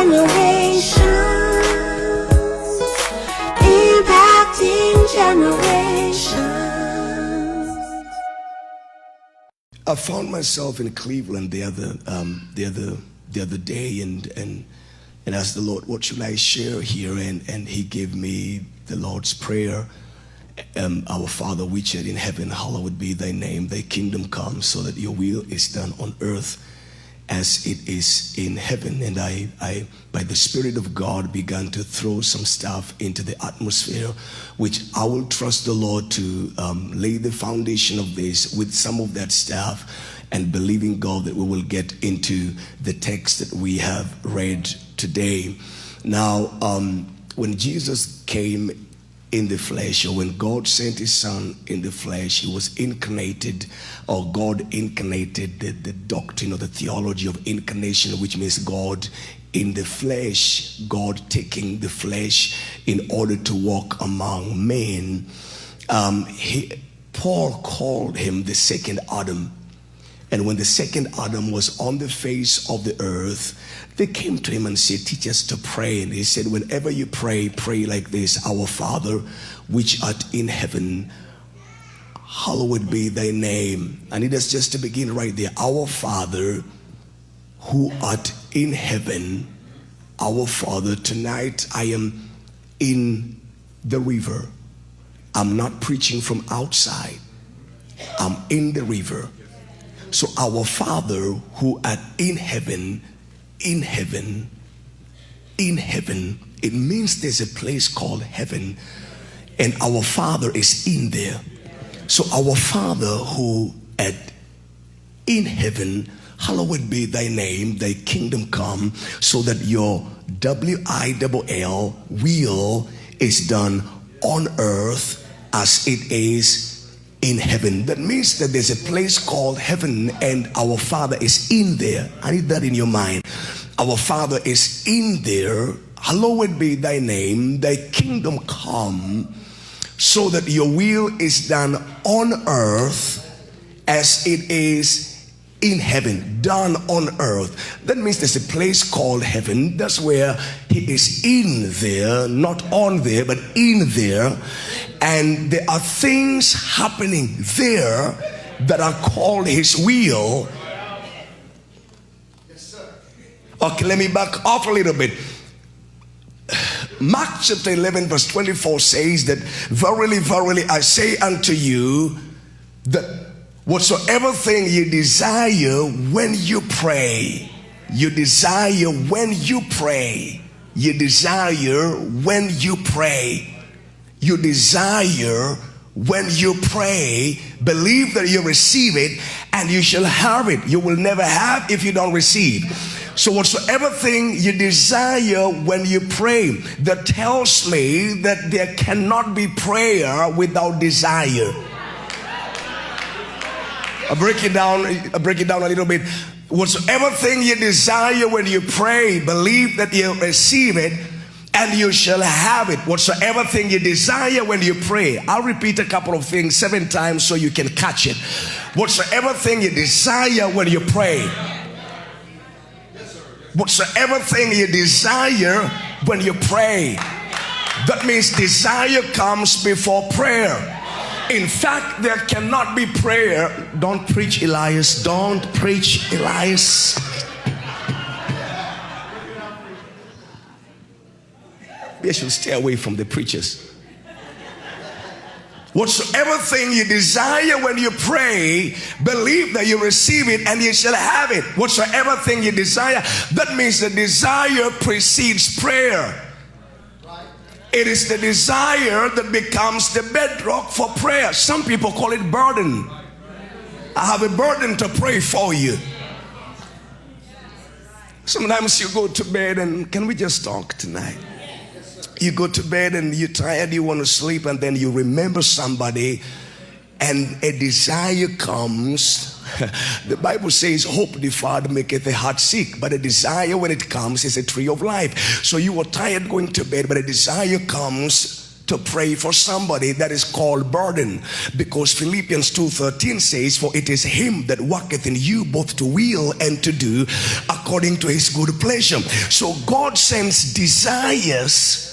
generations, impacting generations. I found myself in Cleveland the other day, and asked the Lord, what should I share here? And He gave me the Lord's Prayer. Our Father which art in heaven, hallowed be thy name. Thy kingdom come, so that your will is done on earth as it is in heaven. And I by the Spirit of God, began to throw some stuff into the atmosphere, which I will trust the Lord to lay the foundation of this with some of that stuff, and believing God that we will get into the text that we have read today. Now, when Jesus came in the flesh, or when God sent His Son in the flesh, He was incarnated, or God incarnated, the doctrine or the theology of incarnation, which means God in the flesh, God taking the flesh in order to walk among men. Paul called Him the second Adam. And when the second Adam was on the face of the earth, they came to Him and said, teach us to pray. And He said, whenever you pray, pray like this: Our Father, which art in heaven, hallowed be thy name. And it is just to begin right there. Our Father, who art in heaven. Our Father. Tonight I am in the river. I'm not preaching from outside. I'm in the river. So our Father who art in heaven, in heaven, in heaven. It means there's a place called heaven, and our Father is in there. So our Father who art in heaven, hallowed be thy name, thy kingdom come, so that your will is done on earth as it is in heaven. That means that there's a place called heaven, and our Father is in there. I need that in your mind. Our Father is in there. Hallowed be thy name, thy kingdom come, so that your will is done on earth as it is in heaven. Done on earth. That means there's a place called heaven. That's where He is in there, not on there, but in there. And there are things happening there that are called His will. Okay, let me back off a little bit. Mark chapter 11 verse 24 says that, verily, verily, I say unto you, that whatsoever thing you desire when you pray, you desire when you pray, you desire when you pray, you desire when you pray, believe that you receive it, and you shall have it. You will never have if you don't receive. So whatsoever thing you desire when you pray, that tells me that there cannot be prayer without desire. I'll break it down a little bit. Whatsoever thing you desire when you pray, believe that you receive it, and you shall have it. Whatsoever thing you desire when you pray. I'll repeat a couple of things 7 times so you can catch it. Whatsoever thing you desire when you pray. Whatsoever thing you desire when you pray. That means desire comes before prayer. In fact, there cannot be prayer. Don't preach, Elias. Don't preach, Elias. You should stay away from the preachers. Whatsoever thing you desire when you pray, believe that you receive it, and you shall have it. Whatsoever thing you desire. That means the desire precedes prayer. It is the desire that becomes the bedrock for prayer. Some people call it burden. I have a burden to pray for you. Sometimes you go to bed, and can we just talk tonight? You go to bed and you're tired, you want to sleep, and then you remember somebody, and a desire comes. The Bible says, hope deferred maketh the heart sick, but a desire, when it comes, is a tree of life. So you were tired going to bed, but a desire comes to pray for somebody that is called burden, because Philippians 2:13 says, for it is him that worketh in you both to will and to do according to his good pleasure. So God sends desires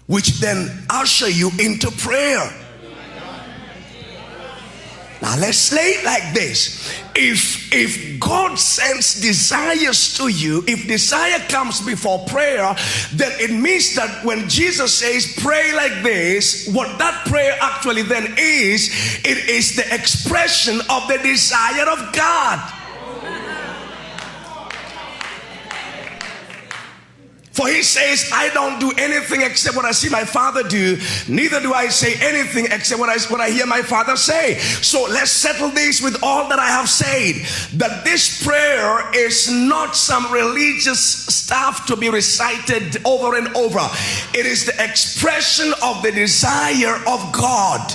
which then usher you into prayer. Now let's say it like this. If God sends desires to you, if desire comes before prayer, then it means that when Jesus says pray like this, what that prayer actually then is, it is the expression of the desire of God. For he says, I don't do anything except what I see my Father do, neither do I say anything except what I hear my Father say. So let's settle this with all that I have said, that this prayer is not some religious stuff to be recited over and over. It is the expression of the desire of God.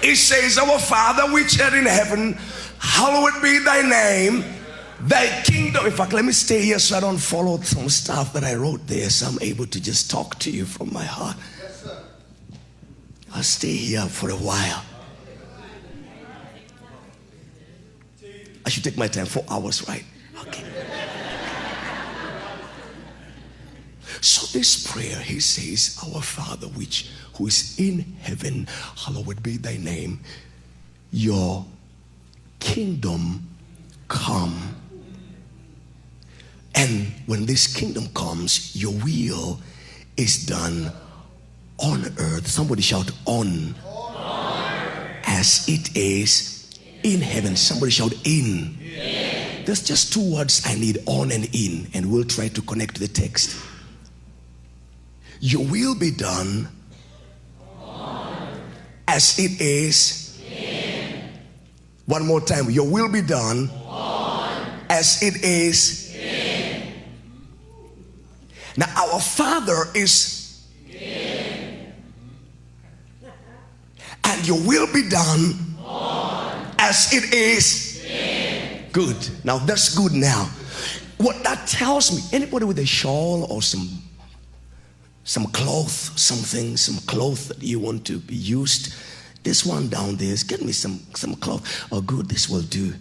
It says, our Father which art in heaven, hallowed be thy name. Thy kingdom. In fact, let me stay here so I don't follow some stuff that I wrote there, so I'm able to just talk to you from my heart. Yes, sir. I'll stay here for a while. I should take my time, 4 hours, right? Okay. So this prayer, he says, our Father who is in heaven, hallowed be thy name. Your kingdom come. And when this kingdom comes, your will is done on earth. Somebody shout on. As it is in heaven. Somebody shout in. There's just 2 words I need, on and in, and we'll try to connect the text. Your will be done as it is in. One more time. Your will be done as it is. Now our Father is and your will be done as it is. Good. Now that's good now. What that tells me, anybody with a shawl or some cloth, some cloth that you want to be used, this one down there, get me some cloth. Oh good, this will do.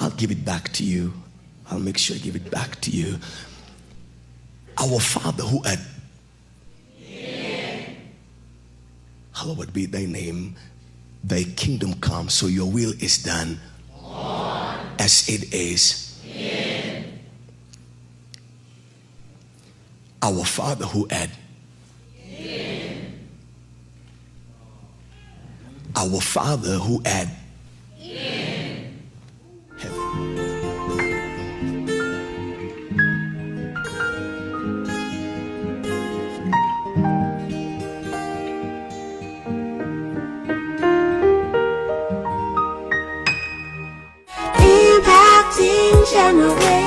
I'll give it back to you. I'll make sure I give it back to you. Our Father who art, hallowed be thy name, thy kingdom come, so your will is done as it is. Our Father who art, our Father who art heaven. Impacting generations.